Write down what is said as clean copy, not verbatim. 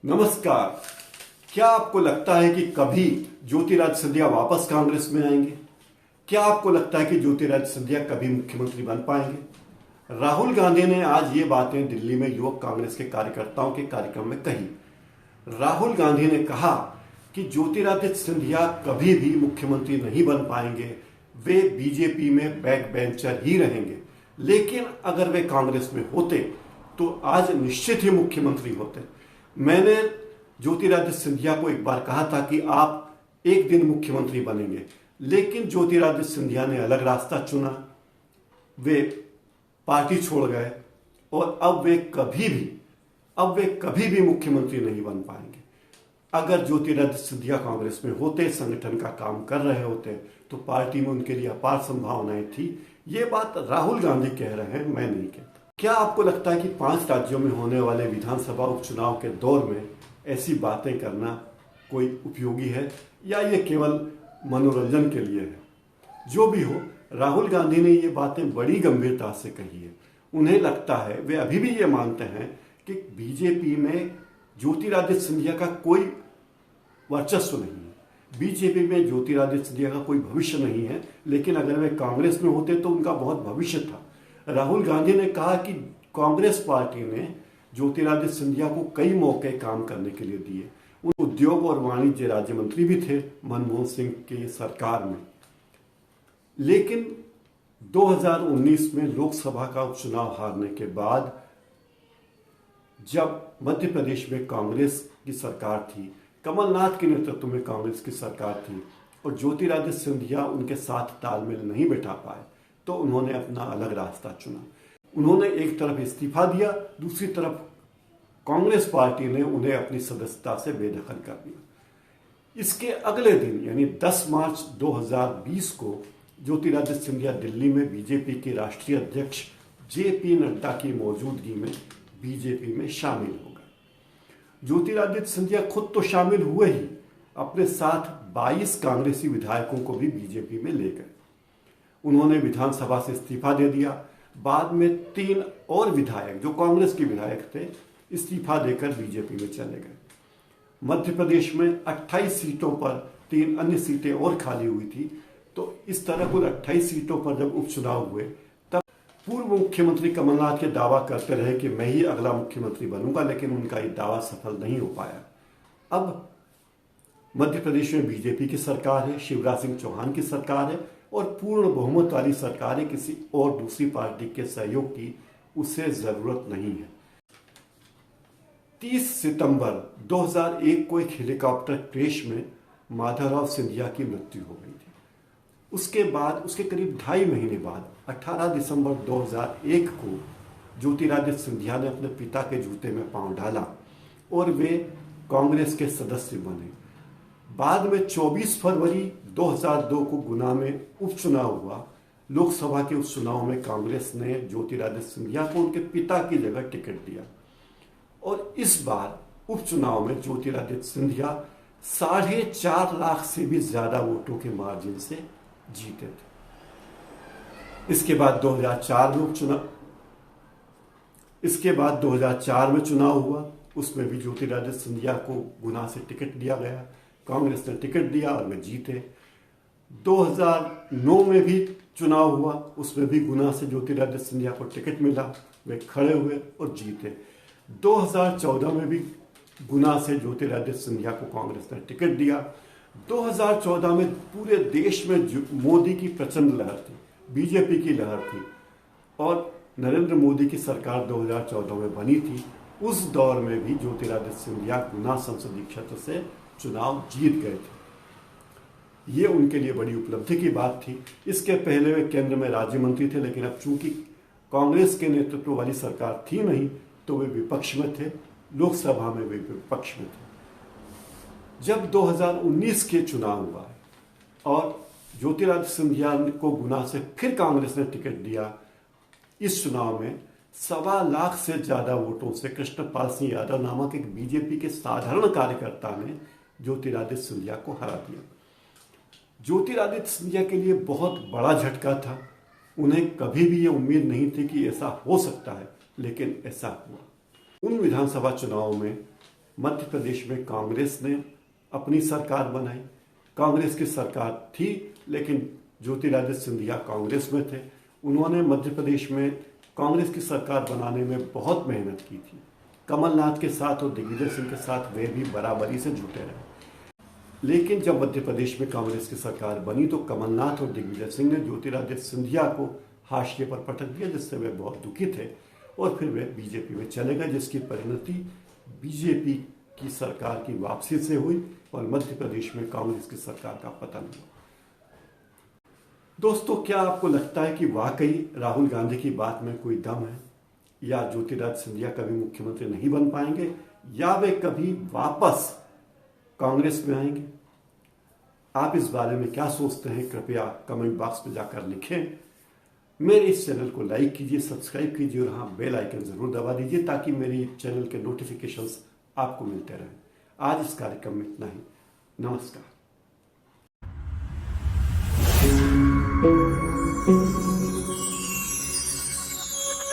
नमस्कार। क्या आपको लगता है कि कभी ज्योतिरादित्य सिंधिया वापस कांग्रेस में आएंगे? क्या आपको लगता है कि ज्योतिरादित्य सिंधिया कभी मुख्यमंत्री बन पाएंगे? राहुल गांधी ने आज ये बातें दिल्ली में युवक कांग्रेस के कार्यकर्ताओं के कार्यक्रम में कही। राहुल गांधी ने कहा कि ज्योतिरादित्य सिंधिया कभी भी मुख्यमंत्री नहीं बन पाएंगे, वे बीजेपी में बैक बेंचर ही रहेंगे। लेकिन अगर वे कांग्रेस में होते तो आज निश्चित ही मुख्यमंत्री होते। मैंने ज्योतिरादित्य सिंधिया को एक बार कहा था कि आप एक दिन मुख्यमंत्री बनेंगे, लेकिन ज्योतिरादित्य सिंधिया ने अलग रास्ता चुना। वे पार्टी छोड़ गए और अब वे कभी भी मुख्यमंत्री नहीं बन पाएंगे। अगर ज्योतिरादित्य सिंधिया कांग्रेस में होते, संगठन का काम कर रहे होते, तो पार्टी में उनके लिए अपार संभावनाएं थी। ये बात राहुल गांधी कह रहे हैं, मैं नहीं कहता। क्या आपको लगता है कि 5 राज्यों में होने वाले विधानसभा उपचुनाव के दौर में ऐसी बातें करना कोई उपयोगी है, या ये केवल मनोरंजन के लिए है? जो भी हो, राहुल गांधी ने ये बातें बड़ी गंभीरता से कही है। उन्हें लगता है, वे अभी भी ये मानते हैं कि बीजेपी में ज्योतिरादित्य सिंधिया का कोई वर्चस्व नहीं है, बीजेपी में ज्योतिरादित्य सिंधिया का कोई भविष्य नहीं है। लेकिन अगर वे कांग्रेस में होते तो उनका बहुत भविष्य था। राहुल गांधी ने कहा कि कांग्रेस पार्टी ने ज्योतिरादित्य सिंधिया को कई मौके काम करने के लिए दिए। वो उद्योग और वाणिज्य राज्य मंत्री भी थे मनमोहन सिंह की सरकार में। लेकिन 2019 में लोकसभा का उपचुनाव हारने के बाद, जब मध्य प्रदेश में कांग्रेस की सरकार थी, कमलनाथ के नेतृत्व में कांग्रेस की सरकार थी, और ज्योतिरादित्य सिंधिया उनके साथ तालमेल नहीं बैठा पाए, तो उन्होंने अपना अलग रास्ता चुना। उन्होंने एक तरफ इस्तीफा दिया, दूसरी तरफ कांग्रेस पार्टी ने उन्हें अपनी सदस्यता से बेदखल कर दिया। इसके अगले दिन यानी 10 मार्च 2020 को ज्योतिरादित्य सिंधिया दिल्ली में बीजेपी के राष्ट्रीय अध्यक्ष जेपी नड्डा की मौजूदगी में बीजेपी में शामिल हो गए। ज्योतिरादित्य सिंधिया खुद तो शामिल हुए ही, अपने साथ 22 कांग्रेसी विधायकों को भी बीजेपी में ले गए। उन्होंने विधानसभा से इस्तीफा दे दिया। बाद में 3 और विधायक जो कांग्रेस के विधायक थे, इस्तीफा देकर बीजेपी में चले गए। मध्य प्रदेश में 28 सीटों पर 3 अन्य सीटें और खाली हुई थी। तो इस तरह कुल 28 सीटों पर जब उपचुनाव हुए, तब पूर्व मुख्यमंत्री कमलनाथ ये दावा करते रहे कि मैं ही अगला मुख्यमंत्री बनूंगा, लेकिन उनका ये दावा सफल नहीं हो पाया। अब मध्य प्रदेश में बीजेपी की सरकार है, शिवराज सिंह चौहान की सरकार है, और पूर्ण बहुमत वाली सरकार है। किसी और दूसरी पार्टी के सहयोग की उसे जरूरत नहीं है। 30 सितंबर 2001 को एक हेलीकॉप्टर क्रैश में माधवराव सिंधिया की मृत्यु हो गई थी। उसके बाद, उसके करीब 2.5 महीने बाद, 18 दिसंबर 2001 को ज्योतिरादित्य सिंधिया ने अपने पिता के जूते में पांव डाला और वे कांग्रेस के सदस्य बने। बाद में 24 फरवरी 2002 को गुना में उपचुनाव हुआ। लोकसभा के उस चुनाव में कांग्रेस ने ज्योतिरादित्य सिंधिया को उनके पिता की जगह टिकट दिया, और इस बार उपचुनाव में ज्योतिरादित्य सिंधिया 4.5 लाख से भी ज्यादा वोटों के मार्जिन से जीते थे। इसके बाद 2004 में चुनाव हुआ। उसमें भी ज्योतिरादित्य सिंधिया को गुना से टिकट दिया गया। कांग्रेस ने टिकट दिया और वे जीते। 2009 में भी चुनाव हुआ, उसमें भी गुना से ज्योतिरादित्य सिंधिया को टिकट मिला, वे खड़े हुए और जीते। 2014 में भी गुना से ज्योतिरादित्य सिंधिया को कांग्रेस ने टिकट दिया। 2014 में पूरे देश में मोदी की प्रचंड लहर थी, बीजेपी की लहर थी, और नरेंद्र मोदी की सरकार 2014 में बनी थी। उस दौर में भी ज्योतिरादित्य सिंधिया गुना संसदीय क्षेत्र से चुनाव जीत गए थे। ये उनके लिए बड़ी उपलब्धि की बात थी। इसके पहले वे केंद्र में राज्य मंत्री थे, लेकिन अब चूंकि कांग्रेस के नेतृत्व वाली सरकार थी नहीं, तो वे विपक्ष में थे। लोकसभा में वे विपक्ष में थे। जब 2019 के चुनाव हुआ और ज्योतिरादित्य सिंधिया को गुना से फिर कांग्रेस ने टिकट दिया, इस चुनाव में 1.25 लाख से ज्यादा वोटों से कृष्णपाल सिंह यादव नामक एक बीजेपी के साधारण कार्यकर्ता ने ज्योतिरादित्य सिंधिया को हरा दिया। ज्योतिरादित्य सिंधिया के लिए बहुत बड़ा झटका था। उन्हें कभी भी ये उम्मीद नहीं थी कि ऐसा हो सकता है, लेकिन ऐसा हुआ। उन विधानसभा चुनाव में मध्य प्रदेश में कांग्रेस ने अपनी सरकार बनाई। कांग्रेस की सरकार थी, लेकिन ज्योतिरादित्य सिंधिया कांग्रेस में थे। उन्होंने मध्य प्रदेश में कांग्रेस की सरकार बनाने में बहुत मेहनत की थी। कमलनाथ के साथ और दिग्विजय सिंह के साथ वे भी बराबरी से जुटे रहे। लेकिन जब मध्य प्रदेश में कांग्रेस की सरकार बनी तो कमलनाथ और दिग्विजय सिंह ने ज्योतिरादित्य सिंधिया को हाशिए पर पटक दिया, जिससे वे बहुत दुखी थे और फिर वे बीजेपी में चले गए, जिसकी परिणति बीजेपी की सरकार की वापसी से हुई और मध्य प्रदेश में कांग्रेस की सरकार का पतन हुआ। दोस्तों, क्या आपको लगता है कि वाकई राहुल गांधी की बात में कोई दम है, या ज्योतिरादित्य सिंधिया कभी मुख्यमंत्री नहीं बन पाएंगे, या वे कभी वापस कांग्रेस में आएंगे? आप इस बारे में क्या सोचते हैं? कृपया कमेंट बॉक्स में जाकर लिखें। मेरे इस चैनल को लाइक कीजिए, सब्सक्राइब कीजिए और हाँ, बेल आइकन जरूर दबा दीजिए ताकि मेरी चैनल के नोटिफिकेशंस आपको मिलते रहें। आज इस कार्यक्रम में इतना ही। नमस्कार।